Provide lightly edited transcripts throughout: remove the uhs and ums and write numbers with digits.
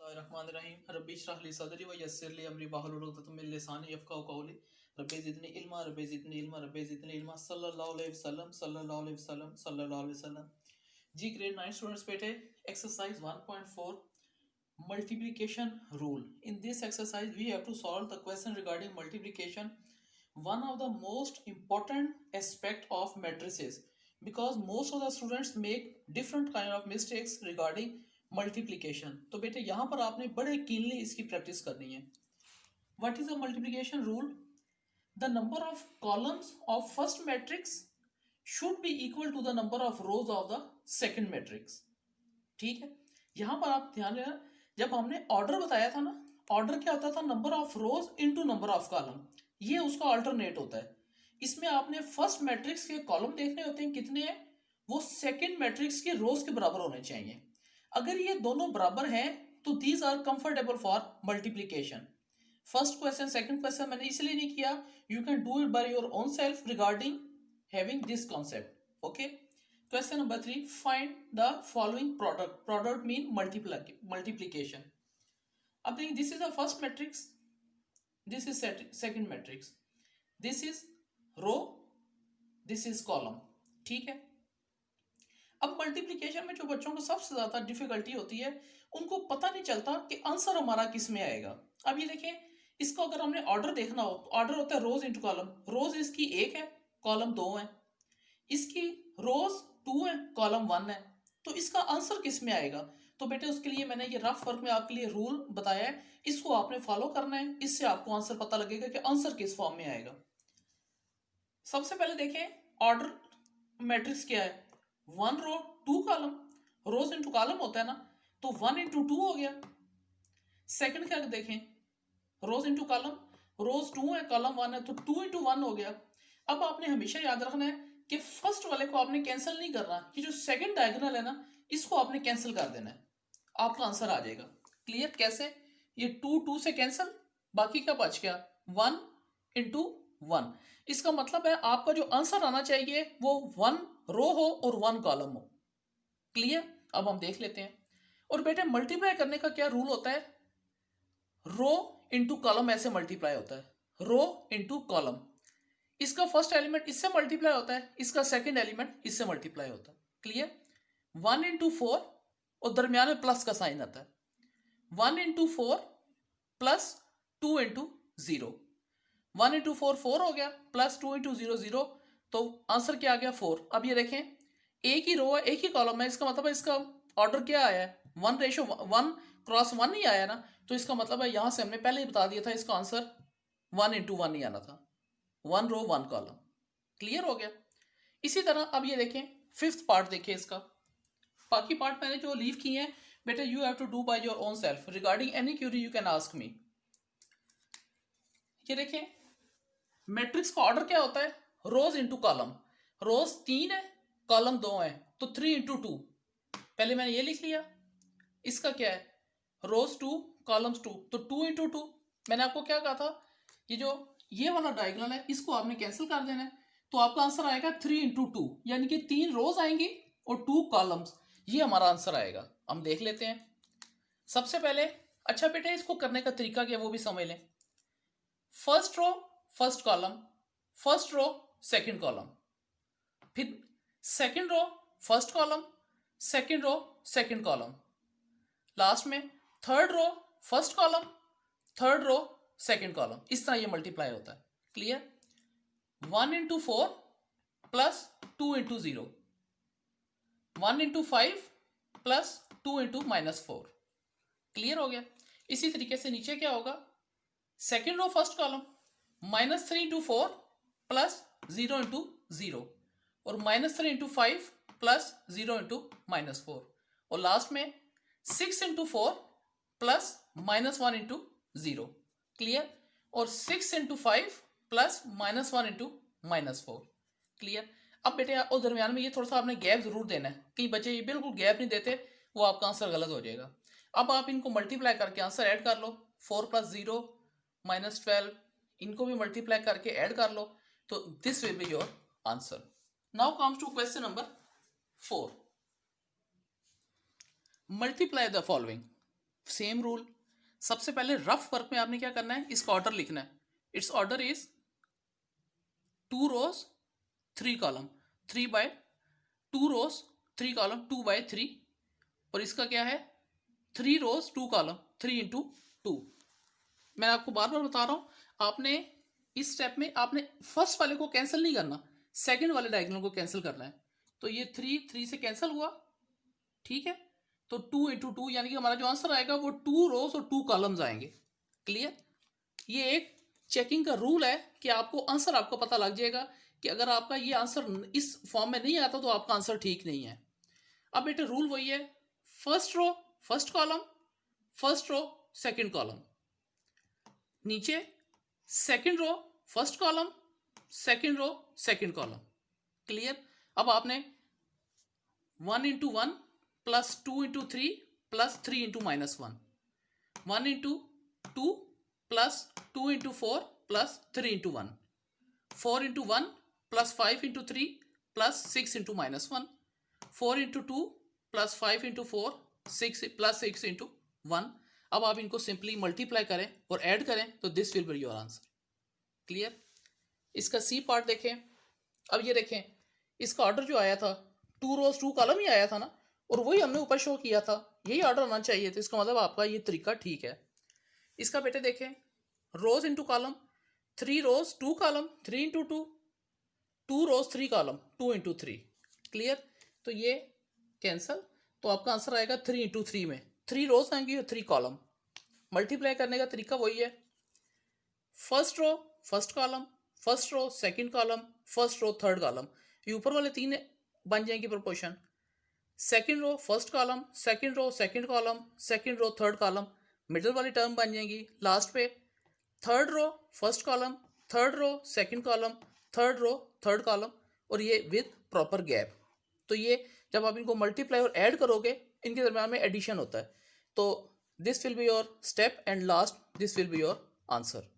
बिस्मिल्लाहिर्रहमानिर्रहीम रब्बी इश्रह ली सदरी व यस्सिर ली अमरी वाहलुल उक़दतम मिन लिसानी यफ़क़हू क़ौली रब्बी ज़िदनी इल्मा रब्बी ज़िदनी इल्मा रब्बी ज़िदनी इल्मा सल्लल्लाहु अलैहि वसल्लम सल्लल्लाहु अलैहि वसल्लम सल्लल्लाहु अलैहि वसल्लम। जी ग्रेड 9 स्टूडेंट्स बेटे exercise 1.4 multiplication rule. In this exercise we have to solve the question regarding multiplication, one of the most important aspect of matrices, because most of the students make different kind of mistakes regarding multiplication. तो बेटे यहाँ पर आपने बड़े keenly इसकी practice करनी है। What is a multiplication rule? The number of columns of first matrix should be equal to the number of rows of the second matrix. ठीक है, यहाँ पर आप ध्यान रखना, जब हमने ऑर्डर बताया था ना, ऑर्डर क्या होता था? Number of rose into number of column, ये उसका अल्टरनेट होता है। इसमें आपने फर्स्ट मैट्रिक्स के कॉलम देखने होते हैं कितने हैं, वो सेकंड मैट्रिक्स के रोज के बराबर होने चाहिए। अगर ये दोनों बराबर हैं तो these are comfortable for multiplication. First question second question मैंने इसलिए नहीं किया, you can do it by your own self regarding having this concept. Okay, question number 3, find the following product. Product mean multiplication. अब देखिए, this is the first matrix, this is second matrix, this is row, this is column. ठीक है, अब multiplication में जो बच्चों को सबसे ज्यादा डिफिकल्टी होती है, उनको पता नहीं चलता कि आंसर हमारा किस में आएगा। अब ये देखें, इसको अगर हमने ऑर्डर देखना हो तो ऑर्डर होता है रोज इंटू कॉलम। रोज इसकी 1 है, कॉलम 2 है, इसकी रोज 2 है, कॉलम 1 है, तो इसका आंसर किस में आएगा? तो बेटे उसके लिए मैंने ये रफ वर्क में आपके लिए रूल बताया है, इसको आपने फॉलो करना है, इससे आपको आंसर पता लगेगा कि आंसर किस फॉर्म में आएगा। सबसे पहले देखें, ऑर्डर मैट्रिक्स क्या है? 1 रो 2 कॉलम, रोज इंटू कॉलम होता है ना, तो 1 इंटू 2 हो गया। सेकंड क्या देखें, रोज इंटू कॉलम, रोज 2 है, कॉलम 1 है, तो 2 इंटू 1 हो गया। अब आपने हमेशा याद रखना है कि फर्स्ट वाले को आपने कैंसिल नहीं करना, कि जो सेकंड डायगोनल है ना, इसको आपने कैंसिल कर देना है, आपका आंसर आ जाएगा। क्लियर? कैसे? ये 2 से कैंसिल, बाकी क्या बच गया? 1 इंटू 1। इसका मतलब है आपका जो आंसर आना चाहिए वो 1 रो हो और 1 कॉलम हो। क्लियर? अब हम देख लेते हैं। और बेटे मल्टीप्लाई करने का क्या रूल होता है? रो इंटू कॉलम ऐसे मल्टीप्लाई होता है, रो इंटू कॉलम। इसका फर्स्ट एलिमेंट इससे मल्टीप्लाई होता है, इसका सेकंड एलिमेंट इससे मल्टीप्लाई होता है। क्लियर? 1 इंटू 4 और दरमियान में प्लस का साइन आता है। 1 इंटू 4 प्लस 2 इंटू 0। 1 इंटू 4 4 हो गया, प्लस 2 इंटू 0 0, तो आंसर क्या आ गया? 4। अब ये देखें, एक ही रो है, एक ही कॉलम है, इसका मतलब है इसका ऑर्डर क्या आया है? 1:1 नहीं आया ना, तो इसका मतलब है यहां से हमने पहले ही बता दिया था इसका आंसर 1 इंटू 1 नहीं आना था, 1 रो 1 कॉलम। क्लियर हो गया? इसी तरह अब ये देखें, फिफ्थ पार्ट देखिए इसका। बाकी पार्ट मैंने जो लीव किए हैं बेटा, you have to do by your own self. Regarding any query you can ask me. ये देखें, मैट्रिक्स का ऑर्डर क्या होता है? रोज इंटू कॉलम। रोज 3 है, कॉलम 2 है, तो 3 इंटू 2। पहले मैंने ये लिख लिया। इसका क्या है? रोज 2 कॉलम्स 2, तो 2 इंटू 2। मैंने आपको क्या कहा था? ये वाला डायगोनल है, इसको आपने कैंसिल कर देना है, तो आपका आंसर आएगा 3 इंटू 2, यानी कि 3 रोज आएंगी और 2 कॉलम्स। ये हमारा आंसर आएगा। हम देख लेते हैं। सबसे पहले, अच्छा बेटे इसको करने का तरीका क्या वो भी समझ लें। First row first column, first row second column, फिर second row first column, second row second column, last में third row first column, third row second column. इस तरह ये मल्टीप्लाई होता है। Clear? 1 into 4 plus 2 into 0, 1 into 5 plus 2 into -4। Clear हो गया? इसी तरीके से नीचे क्या होगा? Second row first column, -3 into 4 plus 0 into 0, और -3 इंटू 5 प्लस 0 इंटू -4, और लास्ट में 6 इंटू 4 प्लस -1 इंटू 0। क्लियर? और 6 इंटू 5 प्लस -1 इंटू -4। क्लियर? अब बेटे और दरमियान में ये थोड़ा सा आपने गैप जरूर देना है, कई बच्चे ये बिल्कुल गैप नहीं देते, वो आपका आंसर गलत हो जाएगा। अब आप इनको मल्टीप्लाई करके आंसर ऐड कर लो। 4 प्लस 0 -12, इनको भी मल्टीप्लाई करके ऐड कर लो, तो this will be your answer. Now comes to question number 4। Multiply the following. Same rule, सबसे पहले रफ वर्क में आपने क्या करना है, इसका ऑर्डर लिखना है. It's order is 2 rows 3 column, 3 by 2 rows 3 column 2 by 3, और इसका क्या है 3 rows 2 column 3 into 2. मैं आपको बार बार बता रहा हूं, आपने इस स्टेप में आपने फर्स्ट वाले को कैंसिल नहीं करना, सेकंड वाले डायगोनल को कैंसिल करना है. तो ये 3 से कैंसिल हुआ, ठीक है. तो 2 into 2 यानी कि हमारा जो आंसर आएगा वो 2 rows और 2 columns आएंगे. क्लियर. ये एक चेकिंग का रूल है कि आपको आंसर आपको पता लग जाएगा कि अगर आपका ये आंसर इस फॉर्म में नहीं आता तो आपका आंसर ठीक नहीं है. अब बेटे रूल वही है, first row first column, first row second column, नीचे second row first column, second row second column. Clear. अब आपने 1 into 1 plus 2 into 3 plus 3 into -1, 1 into 2 plus 2 into 4 plus 3 into 1, 4 into 1 plus 5 into 3 plus 6 into -1, 4 into 2 plus 5 into 4 6 plus 6 into 1. अब आप इनको simply multiply करें और add करें तो this will be your answer. Clear. इसका सी पार्ट देखें. अब ये देखें, इसका ऑर्डर जो आया था 2 rows 2 column ही आया था ना, और वही हमने ऊपर शो किया था, यही ऑर्डर आना चाहिए. तो इसका मतलब आपका ये तरीका ठीक है. इसका बेटे देखें, रोज into column, 3 rows 2 column 3 into 2, 2 rows 3 column 2 into 3. Clear. तो ये कैंसल, तो आपका आंसर आएगा 3 into 3 में 3 rows आएंगी और 3 column. मल्टीप्लाई करने का तरीका वही है, first row first column, first row second column, first row third column. ये ऊपर वाले 3 बन जाएंगी proportion. Second row first column, second row second column, second row third column, middle वाली टर्म बन जाएंगी लास्ट पे. Third row first column, third row second column, third row third column, और ये विद प्रॉपर गैप. तो ये जब आप इनको मल्टीप्लाई और ऐड करोगे इनके दरम्यान में एडिशन होता है. तो this will be your step and last this will be your answer.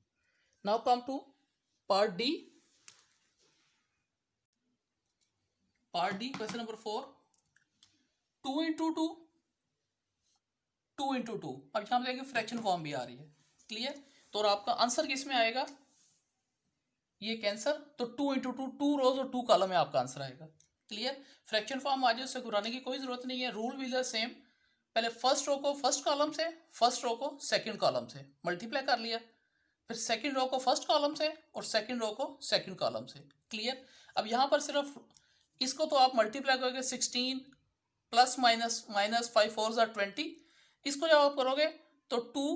Now come to part D. Part D question number 4, 2 into 2 2 into 2. अब यहाँ पे देखिए फ्रैक्शन फॉर्म भी आ रही है. क्लियर. तो और आपका आंसर किस में आएगा, ये कैंसर, तो 2 into 2 2 rows और 2 column में आपका आंसर आएगा. क्लियर. फ्रैक्शन फॉर्म आ जाए उससे घबराने की कोई जरूरत नहीं है, रूल भी द सेम. पहले फर्स्ट रो को फर्स्ट कॉलम से, फर्स्ट रो को सेकंड कॉलम से मल्टीप्लाई कर लिया, फिर सेकंड रो को फर्स्ट कॉलम से और सेकंड रो को सेकंड कॉलम से. क्लियर. अब यहाँ पर सिर्फ इसको तो आप मल्टीप्लाई करोगे 16 प्लस माइनस 5 4s are 20. इसको जब आप करोगे तो 2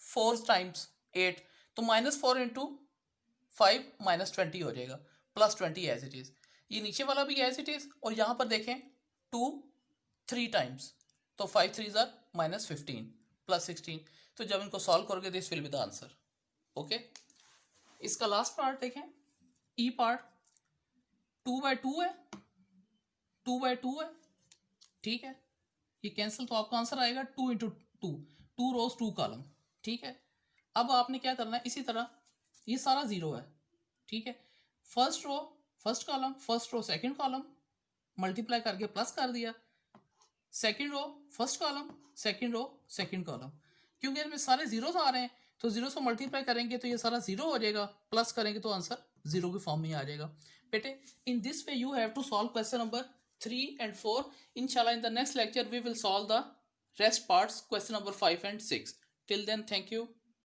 4 टाइम्स 8, तो -4 into 5 -20 हो जाएगा, प्लस 20 एज इट इज. ये नीचे वाला भी एज इट इज, और यहाँ पर देखें 2 3 टाइम्स, तो 5 3s are -15 प्लस 16. तो जब इनको सॉल्व करोगे this will be the answer. Okay. इसका लास्ट पार्ट देखें, ई पार्ट. 2 by 2 है, 2 by 2 है, ठीक है. ये कैंसिल, तो आपका आंसर आएगा 2 into 2, 2 rows 2 column. ठीक है. अब आपने क्या करना है, इसी तरह ये सारा जीरो है, ठीक है. First row first column, first row second column, multiply करके प्लस कर दिया. Second row first column, second row second column. क्योंकि इसमें सारे जीरोस आ रहे हैं तो जीरो से मल्टीप्लाई करेंगे तो ये सारा जीरो हो जाएगा, प्लस करेंगे तो आंसर जीरो के फॉर्म में आ जाएगा. बेटे in this way you have to solve question number 3 and 4. Inshallah, in the next lecture we will solve the rest parts, question number 5 and 6. Till then, thank you.